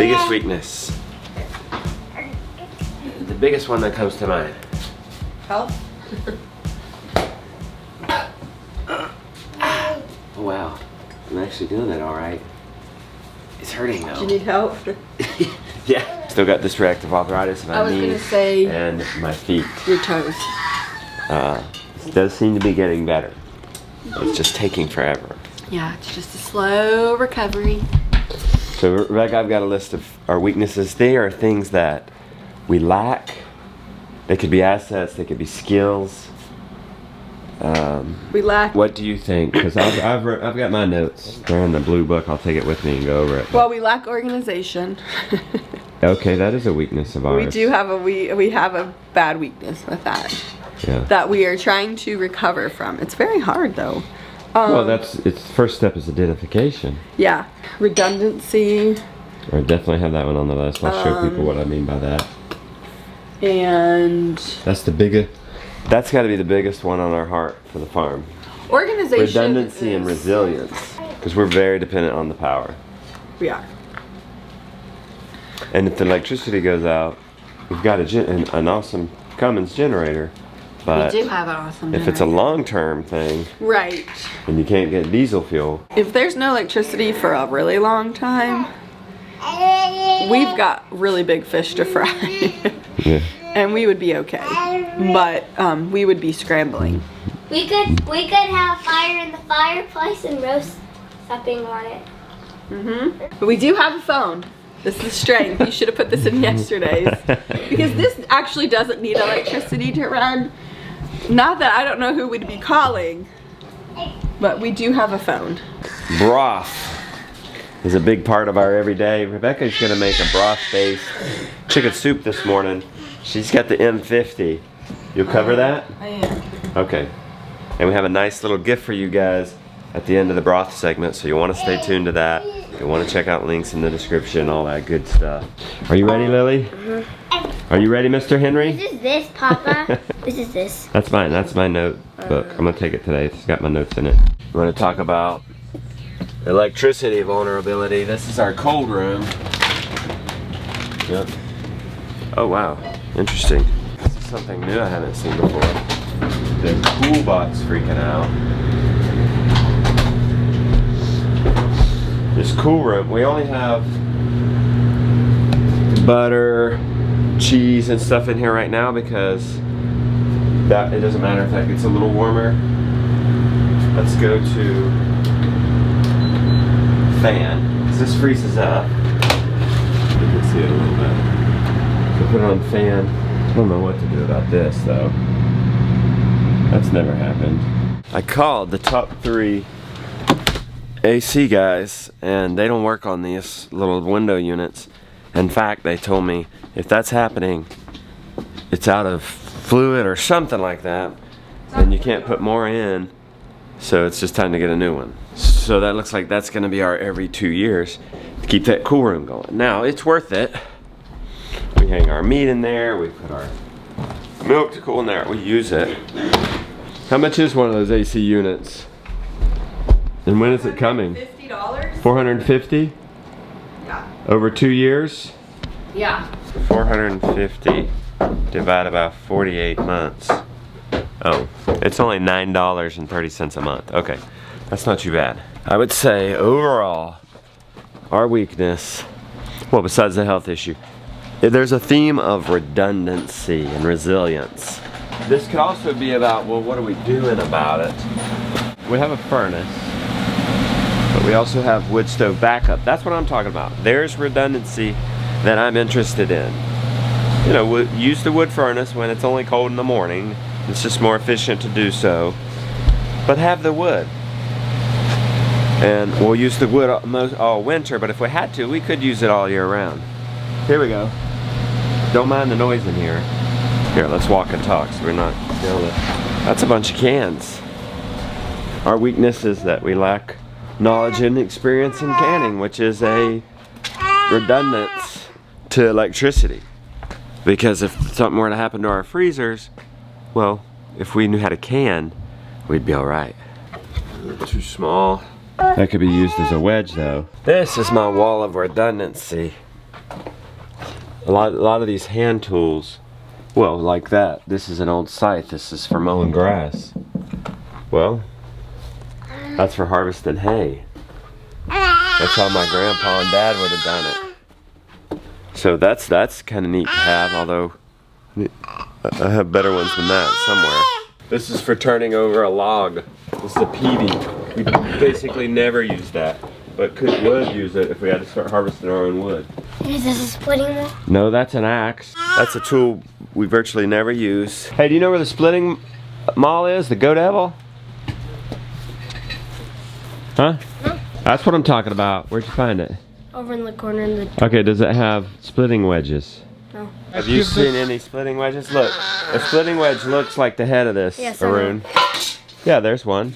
Biggest weakness. The biggest one that comes to mind. Health? Oh wow, I'm actually doing it all right. It's hurting though. Do you need help? Yeah. Still got this reactive arthritis in my knees gonna say and my feet. your toes. It does seem to be getting better. It's just taking forever. Yeah, it's just a slow recovery. So Rebecca, I've got a list of our weaknesses. They are things that we lack. They could be assets, they could be skills. We lack. What do you think? Because I've got my notes. They're in the blue book. I'll take it with me and go over it. Well, we lack organization. Okay, that is a weakness of ours. We do have we have a bad weakness with that. Yeah. That we are trying to recover from. It's very hard though. Well, it's first step is identification. Yeah, redundancy. I definitely have that one on the list. I'll show people what I mean by that. And That's the biggest. That's got to be the biggest one on our heart for the farm. organization. Redundancy and resilience, because we're very dependent on the power. We are. And if the electricity goes out, we've got an awesome Cummins generator. But We do have an awesome if it's a long-term thing, right. and you can't get diesel fuel, If there's no electricity for a really long time, we've got really big fish to fry. yeah. And we would be okay. But we would be scrambling. We could have fire in the fireplace and roast something on it. But we do have a phone. This is strength. You should have put this in yesterday's. Because this actually doesn't need electricity to run. Not that I don't know who we'd be calling, but we do have a phone. Broth is a big part of our everyday. Rebecca's gonna make a broth-based chicken soup this morning. She's got the M50. You'll cover that? I am. Okay. And we have a nice little gift for you guys at the end of the broth segment, so you'll want to stay tuned to that. You'll want to check out links in the description, all that good stuff. Are you ready, Lily? Are you ready, Mr. Henry? This is this, Papa. This is this. That's mine. That's my notebook. I'm going to take it today. It's got my notes in it. We're going to talk about electricity vulnerability. This is our cold room. Yep. Oh, wow. Interesting. This is something new I haven't seen before. The cool box freaking out. This cool room, we only have butter, cheese, and stuff in here right now because it doesn't matter if that gets a little warmer. Let's go to fan, because this freezes up. You can see it a little bit. So put it on fan. I don't know what to do about this though. That's never happened. I called the top 3 AC guys, and they don't work on these little window units. In fact, they told me if that's happening, it's out of fluid or something like that, and you can't put more in, so it's just time to get a new one. So that looks like that's going to be our every 2 years to keep that cool room going. Now, it's worth it. We hang our meat in there, we put our milk to cool in there, we use it. How much is one of those AC units? And when is it coming? $50? $450? Yeah. Over 2 years? Yeah. 450 divided by 48 months. Oh, it's only $9.30 a month. Okay, that's not too bad. I would say overall, our weakness, well, besides the health issue, there's a theme of redundancy and resilience. This could also be about, well, what are we doing about it? We have a furnace, but we also have wood stove backup. That's what I'm talking about. There's redundancy that I'm interested in. You know, use the wood furnace when it's only cold in the morning. It's just more efficient to do so. But have the wood. And we'll use the wood all winter, but if we had to, we could use it all year round. Here we go. Don't mind the noise in here. Here, let's walk and talk so we're not yelling. That's a bunch of cans. Our weakness is that we lack knowledge and experience in canning, which is a redundance to electricity. Because if something were to happen to our freezers, well, if we knew how to can, we'd be all right. Too small. That could be used as a wedge though. This is my wall of redundancy. A lot of these hand tools, well, like that. This is an old scythe. This is for mowing grass. Well, that's for harvesting hay. That's how my grandpa and dad would have done it. So that's kind of neat to have, although I have better ones than that somewhere. This is for turning over a log. This is a peavy. We basically never use that, but would use it if we had to start harvesting our own wood. Is this a splitting one? No, that's an axe. That's a tool we virtually never use. Hey, do you know where the splitting maul is? The Go Devil? Huh? No. That's what I'm talking about. Where'd you find it? Over in the corner in the... Okay, does it have splitting wedges? No. Have you seen any splitting wedges? Look, a splitting wedge looks like the head of this, Yes, Arun. Yeah, there's one.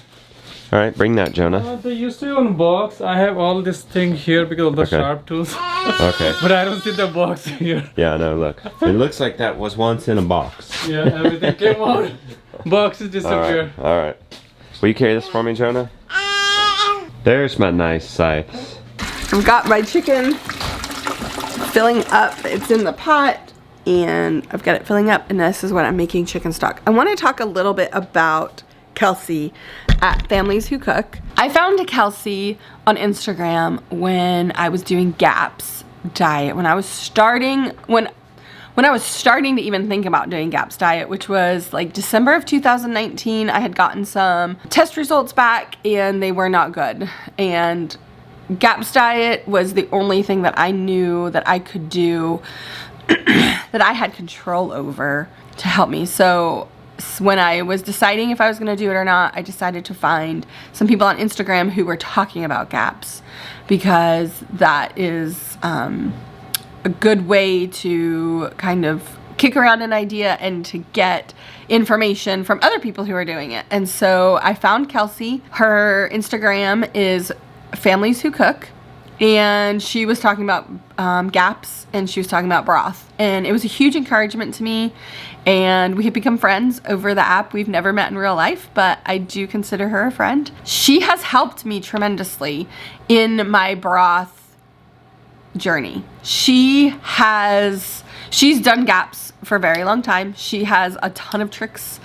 All right, bring that, Jonah. They used to on box. I have all this thing here because of the Okay. sharp tools. Okay. But I don't see the box here. Yeah, no, look. It looks like that was once in a box. Yeah, everything came out. Boxes disappear. All right. Will you carry this for me, Jonah? There's my nice scythes. I've got my chicken filling up. It's in the pot and I've got it filling up, and this is what I'm making chicken stock. I want to talk a little bit about Kelsey at Families Who Cook. I found Kelsey on Instagram when I was doing GAPS diet, when I was starting to even think about doing GAPS diet, which was like December of 2019. I had gotten some test results back and they were not good. And GAPS diet was the only thing that I knew that I could do that I had control over to help me. So when I was deciding if I was going to do it or not, I decided to find some people on Instagram who were talking about GAPS, because that is a good way to kind of kick around an idea and to get information from other people who are doing it. And so I found Kelsey. Her Instagram is Families Who Cook, and she was talking about GAPS, and she was talking about broth, and it was a huge encouragement to me, and we have become friends over the app. We've never met in real life, but I do consider her a friend. She has helped me tremendously in my broth journey. She's done GAPS for a very long time. She has a ton of tricks.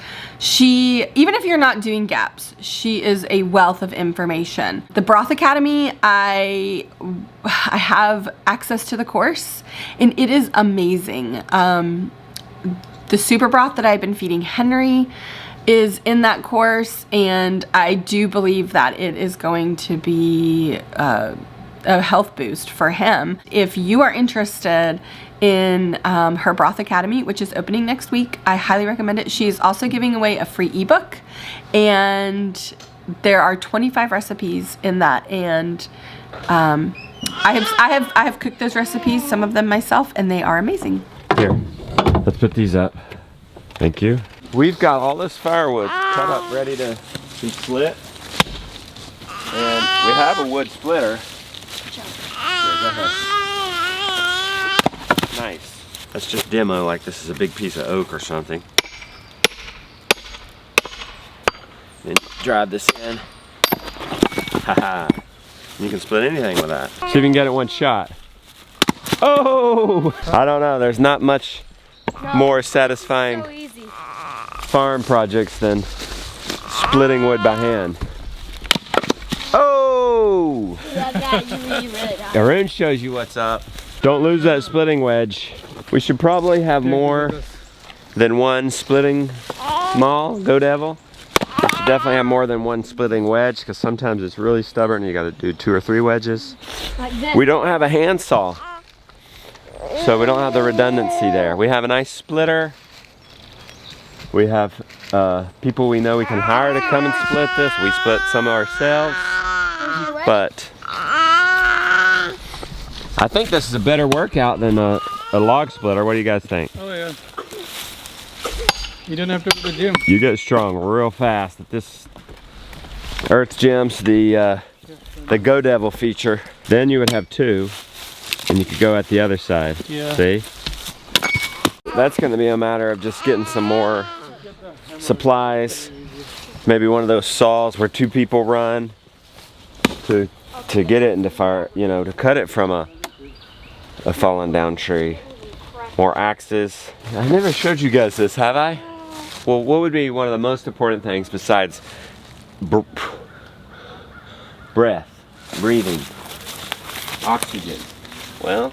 Even if you're not doing GAPS, she is a wealth of information. The Broth Academy, I have access to the course, and it is amazing. The super broth that I've been feeding Henry is in that course, and I do believe that it is going to be a health boost for him. If you are interested in her Broth Academy, which is opening next week, I highly recommend it. She's also giving away a free ebook, and there are 25 recipes in that, and I have cooked those recipes, some of them myself, and they are amazing. Here, let's put these up. Thank you. We've got all this firewood cut up, ready to be split, and we have a wood splitter. Nice. Let's just demo like this is a big piece of oak or something. Then drive this in. Haha. You can split anything with that. See if you can get it one shot. Oh! I don't know. There's not much more satisfying farm projects than splitting wood by hand. Oh! Arun shows you what's up. Don't lose that splitting wedge. We should probably have more than one splitting maul, Go Devil. We should definitely have more than one splitting wedge, because sometimes it's really stubborn and you gotta do 2 or 3 wedges. We don't have a handsaw, so we don't have the redundancy there. We have a nice splitter. We have people we know we can hire to come and split this. We split some ourselves, but I think this is a better workout than a log splitter. What do you guys think? Oh yeah. You don't have to go to the gym. You get strong real fast at this Earth Gems, the Go Devil feature. Then you would have 2, and you could go at the other side. Yeah. See? That's going to be a matter of just getting some more supplies. Maybe one of those saws where 2 people run to get it into fire, you know, to cut it from a fallen down tree. More axes. I never showed you guys this, have I? Well, what would be one of the most important things besides breath, breathing, oxygen? Well,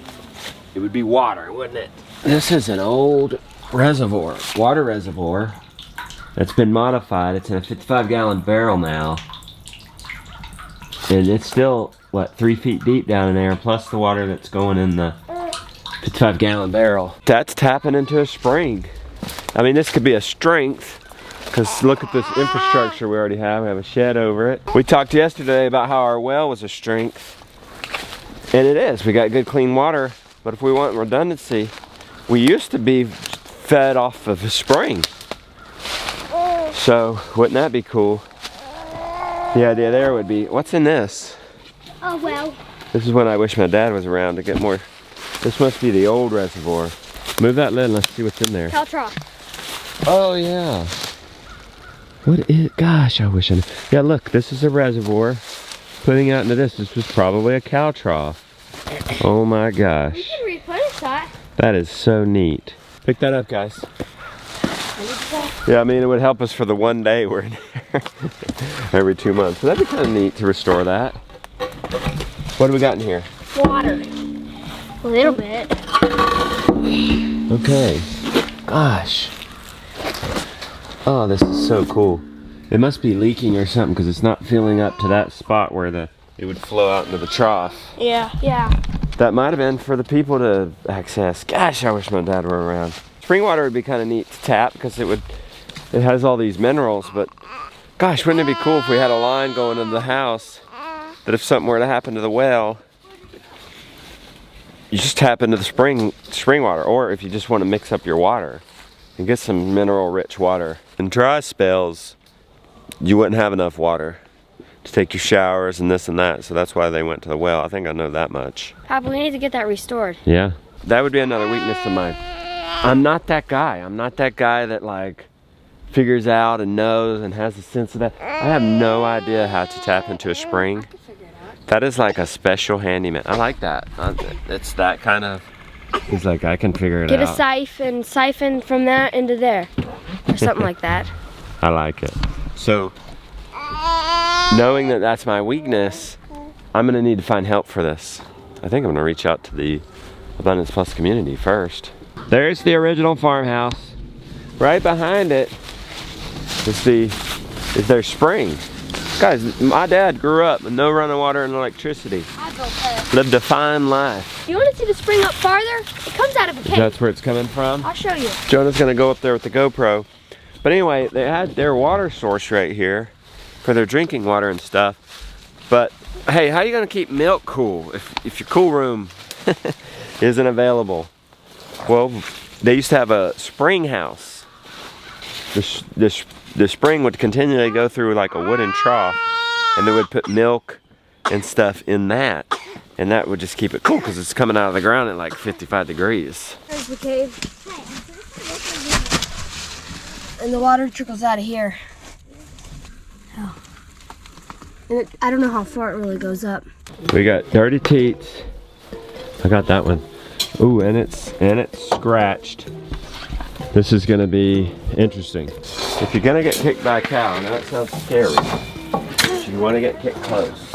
it would be water, wouldn't it? This is an old reservoir, water reservoir, that's been modified. It's in a 55-gallon barrel now. And it's still, what, 3 feet deep down in there, plus the water that's going in the 55-gallon barrel. That's tapping into a spring. I mean, this could be a strength, because look at this infrastructure we already have. We have a shed over it. We talked yesterday about how our well was a strength, and it is. We got good clean water, but if we want redundancy, we used to be fed off of a spring. So, wouldn't that be cool? The idea there would be, what's in this? Oh, well. This is when I wish my dad was around to get more. This must be the old reservoir. Move that lid and let's see what's in there. Cow trough. Oh yeah. What is, gosh, I wish I knew. Yeah, look, this is a reservoir. Putting out into this was probably a cow trough. Oh my gosh. You can replenish that. That is so neat. Pick that up, guys. Yeah, I mean, it would help us for the one day we're in here. Every 2 months. So that'd be kind of neat to restore that. What do we got in here? Water. A little bit. Okay. Gosh. Oh, this is so cool. It must be leaking or something because it's not filling up to that spot where it would flow out into the trough. Yeah. Yeah. That might have been for the people to access. Gosh, I wish my dad were around. Spring water would be kind of neat to tap because it has all these minerals, but gosh, wouldn't it be cool if we had a line going into the house that if something were to happen to the well, you just tap into the spring water, or if you just want to mix up your water and get some mineral rich water. In dry spells, you wouldn't have enough water to take your showers and this and that, so that's why they went to the well. I think I know that much. Papa, we need to get that restored. Yeah, that would be another weakness of mine. I'm not that guy. I'm not that guy that like figures out and knows and has a sense of that. I have no idea how to tap into a spring. That is like a special handyman. I like that. It's that kind of, he's like, I can figure it out. Get a siphon from that into there. Or something like that. I like it. So, knowing that that's my weakness, I'm gonna need to find help for this. I think I'm gonna reach out to the Abundance Plus community first. There's the original farmhouse. Right behind it is their spring. Guys, my dad grew up with no running water and electricity. Lived a fine life. You want to see the spring up farther? It comes out of a cave. That's where it's coming from? I'll show you. Jonah's gonna go up there with the GoPro. But anyway, they had their water source right here for their drinking water and stuff. But hey, how are you gonna keep milk cool if your cool room isn't available? Well, they used to have a spring house. The spring would continually go through like a wooden trough, and they would put milk and stuff in that, and that would just keep it cool because it's coming out of the ground at like 55 degrees. There's the cave. And the water trickles out of here. Oh. And I don't know how far it really goes up. We got dirty teats. I got that one. Ooh, and it's scratched. This is gonna be interesting. If you're gonna get kicked by a cow, I know that sounds scary, but you wanna get kicked close.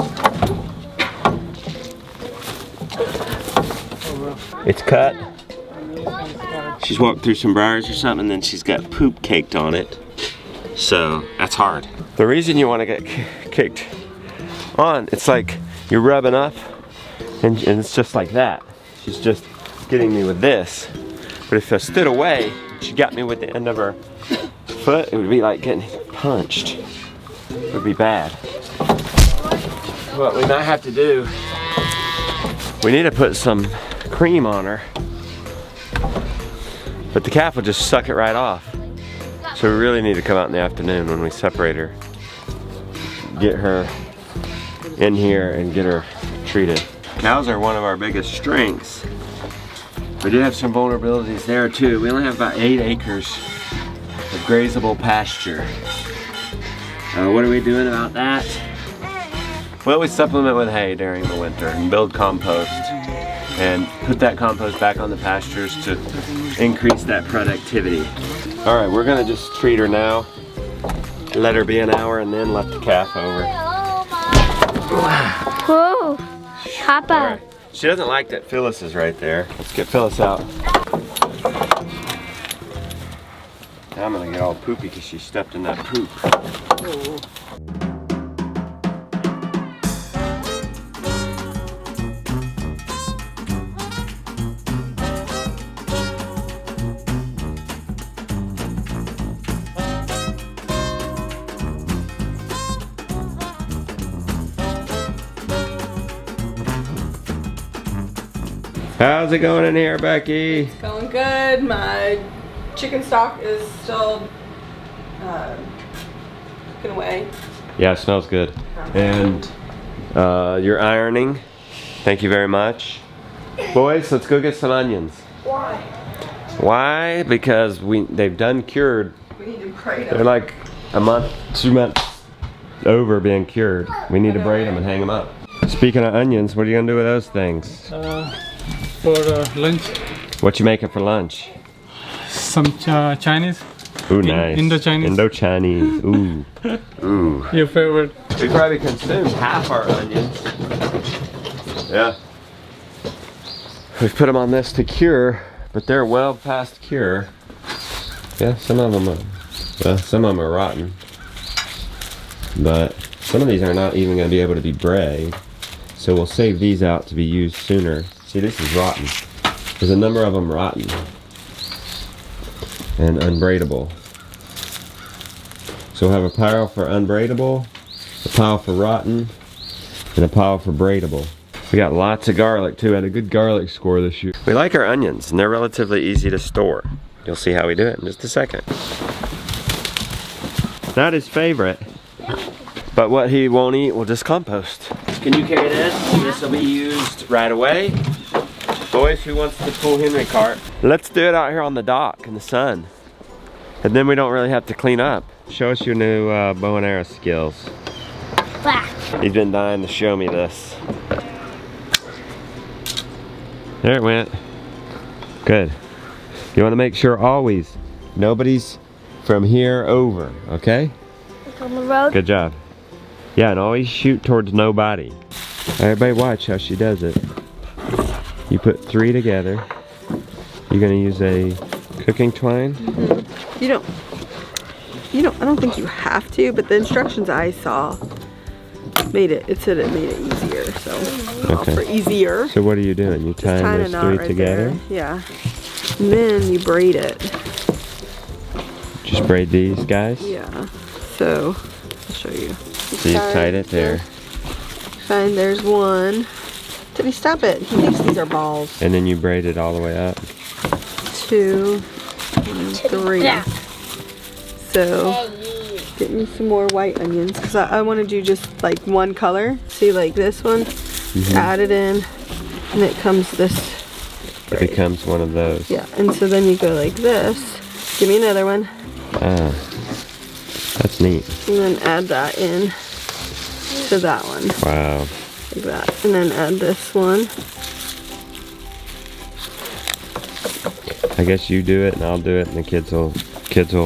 It's cut. She's walked through some briars or something, and then she's got poop caked on it. So that's hard. The reason you wanna get kicked on, it's like you're rubbing up, and it's just like that. She's just getting me with this. But if I stood away, she got me with the end of her foot, it would be like getting punched. It would be bad. What we might have to do, we need to put some cream on her. But the calf will just suck it right off. So we really need to come out in the afternoon when we separate her. Get her in here and get her treated. Cows are one of our biggest strengths. We do have some vulnerabilities there too. We only have about 8 acres of grazable pasture. What are we doing about that? Well, we supplement with hay during the winter and build compost. and put that compost back on the pastures to increase that productivity. All right, we're gonna just treat her now. Let her be an hour and then let the calf over. Whoa, Papa. All right. She doesn't like that Phyllis is right there. Let's get Phyllis out. Now I'm gonna get all poopy because she stepped in that poop. Oh. How's it going in here, Becky? Going good. My chicken stock is still cooking away. Yeah, it smells good. And you're ironing. Thank you very much. Boys, let's go get some onions. Why? Why? Because they've done cured. We need to braid They're them. like a month, 2 months over being cured. We need to braid them and hang them up. Speaking of onions, what are you gonna do with those things? For lunch, What you making for lunch? some Chinese. Ooh, nice. Indo-Chinese. Indo-Chinese. Ooh. Ooh. Your favorite? We probably consumed half our onions. Yeah. We've put them on this to cure, but they're well past cure. Yeah, some of them are rotten. But some of these are not even going to be able to be bred. So we'll save these out to be used sooner. See, this is rotten. There's a number of them rotten and unbraidable. So we'll have a pile for unbraidable, a pile for rotten, and a pile for braidable. We got lots of garlic too. Had a good garlic score this year. We like our onions, and they're relatively easy to store. You'll see how we do it in just a second. Not his favorite, but what he won't eat, we'll just compost. Can you carry this? This will be used right away. Boys, who wants to pull Henry cart? Let's do it out here on the dock in the sun. And then we don't really have to clean up. Show us your new bow and arrow skills. Black. He's been dying to show me this. There it went. Good. You want to make sure always nobody's from here over, okay? Like on the road. Good job. Yeah, and always shoot towards nobody. Everybody watch how she does it. You put 3 together. You're gonna use a cooking twine. You don't, I don't think you have to, but the instructions I saw it said it made it easier, so. Okay. For easier. So what are you doing? You Just tying tying a those knot 3 right together? there. Yeah. And then you braid it. Just braid these guys? Yeah. So, I'll show you. So you tied it there. Fine, there's one. Tippy, stop it. He thinks these are balls. And then you braid it all the way up. 2, and 3. So, get me some more white onions because I want to do just like one color. See, like this one. Add it in, and it comes this. It becomes one of those. Yeah, and so then you go like this. Give me another one. Ah, that's neat. And then add that in to that one. Wow. Like that. And then add this one. I guess you do it and I'll do it, and the kids will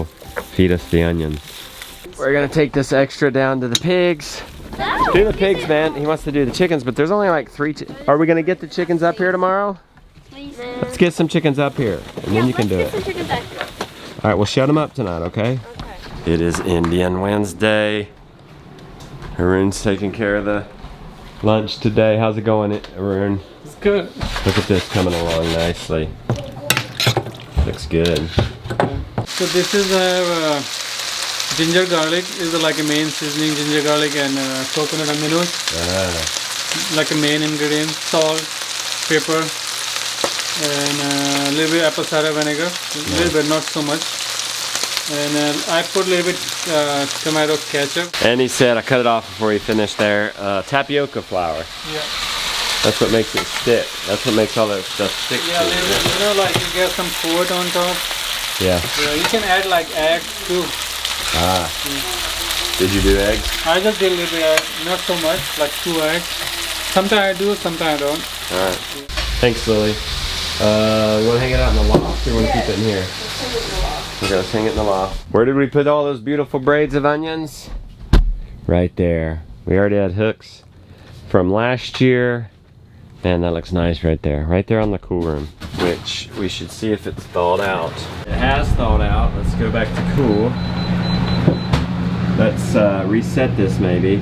feed us the onions. We're gonna take this extra down to the pigs. Do the pigs, man. He wants to do the chickens, but there's only like 3. Are we gonna get the chickens up here tomorrow? Please. Let's get some chickens up here, and then you can do it. All right, we'll shut them up tonight, okay? Okay. It is Indian Wednesday. Haroon's taking care of the lunch today. How's it going, Haroon? It's good. Look at this coming along nicely. Looks good. So this is ginger garlic is like a main seasoning. Ginger garlic and coconut aminos, like a main ingredient. Salt, pepper, and a little bit apple cider vinegar. A little bit, not so much. And I put a little bit tomato ketchup. And he said, I cut it off before he finished there, tapioca flour. Yeah. That's what makes it stick. That's what makes all that stuff stick. Yeah, you know, like you get some food on top. Yeah. Yeah, you can add like eggs too. Ah. Did you do eggs? I just did a little bit, not so much, like 2 eggs. Sometimes I do, sometimes I don't. Alright. Thanks, Lily. You want to hang it out in the loft or you want to keep it in here? We're going to hang it in the loft. Where did we put all those beautiful braids of onions? Right there. We already had hooks from last year. Man, that looks nice right there. Right there on the cool room. Which we should see if it's thawed out. It has thawed out. Let's go back to cool. Let's reset this maybe.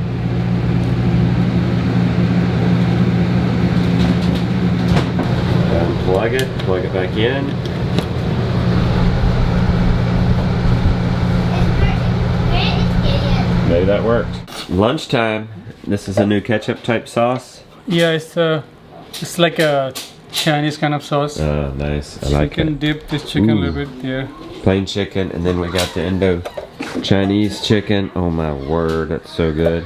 Plug it back in. Maybe that worked. Lunchtime. This is a new ketchup type sauce. Yeah, it's like a Chinese kind of sauce. Oh, nice. I So you like can it. dip this chicken a little bit there. Plain chicken, and then we got the Indo-Chinese chicken. Oh my word, that's so good.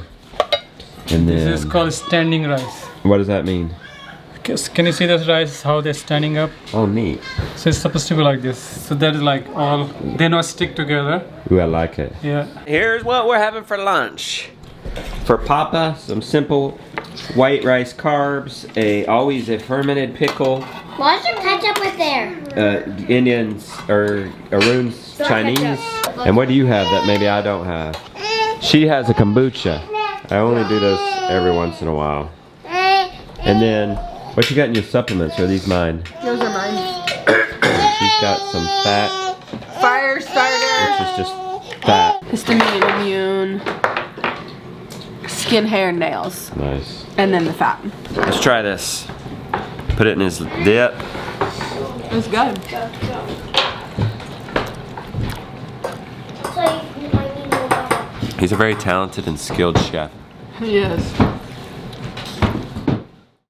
And then This is called standing rice. what does that mean? Can you see this rice, how they're standing up? Oh, neat. So it's supposed to be like this. So that is like all, they not stick together. Ooh, I like it. Yeah. Here's what we're having for lunch. For Papa, some simple white rice carbs, always a fermented pickle, Why's your ketchup with there? Indians or Arun's Chinese. And what do you have that maybe I don't have? She has a kombucha. I only do those every once in a while. And then, what you got in your supplements? Are these mine? Those are mine. She's got some fat, Fire starter. which is just fat. Histamine, immune. Skin, hair, nails. Nice. And then the fat. Let's try this. Put it in his dip. It's good. He's a very talented and skilled chef. He is.